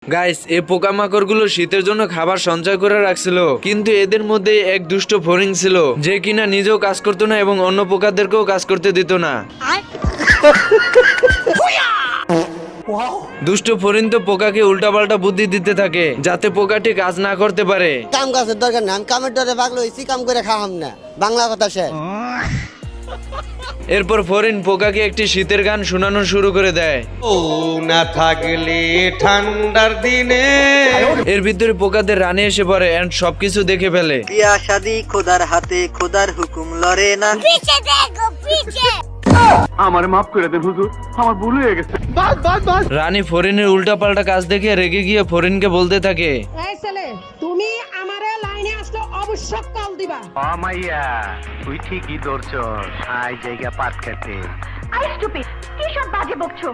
Guys, এই পোকামাকড় গুলো শীতের জন্য খাবার সঞ্চয় করে রাখছিল, কিন্তু এদের মধ্যে এক দুষ্ট ফড়িং ছিল যে কিনা নিজেও কাজ করতো না এবং অন্য পোকাদেরকেও কাজ করতে দিত না। দুষ্ট ফড়িং তো পোকাকে উল্টাপাল্টা বুদ্ধি দিতে থাকে যাতে পোকাটি কাজ না করতে পারে। কাম কাজের দরকার না, আমি কামের ডরে পাগল হইছি, কাম করে খাওয়াম না, বাংলা কথা শেষ। এরপর ফড়িং পোকাকে একটি শীতের গান শোনানো শুরু করে দেয়। ও না থাকলে ঠান্ডার দিনে। এর ভিতরে পোকাদের রানী এসে পড়ে এন্ড সবকিছু দেখে ফেলে। বিয়া শাদি খোদার হাতে, খোদার হুকুম লড়ে না। पीछे देखो पीछे। আমার মাফ করে দেন হুজুর, আমার ভুল হয়ে গেছে। রানী ফড়িংয়ের উল্টাপাল্টা কাজ দেখে রেগে গিয়ে ফড়িংকে বলতে থাকে, এই ছেলে, তুমি আমারে লাইনে আসলে অবশ্যই কল দিবা। ও মাইয়া, তুই ঠিকই ধরছস, আই জায়গা পাট খেতে। আই স্টুপিড, কি সব বাজে বকছো?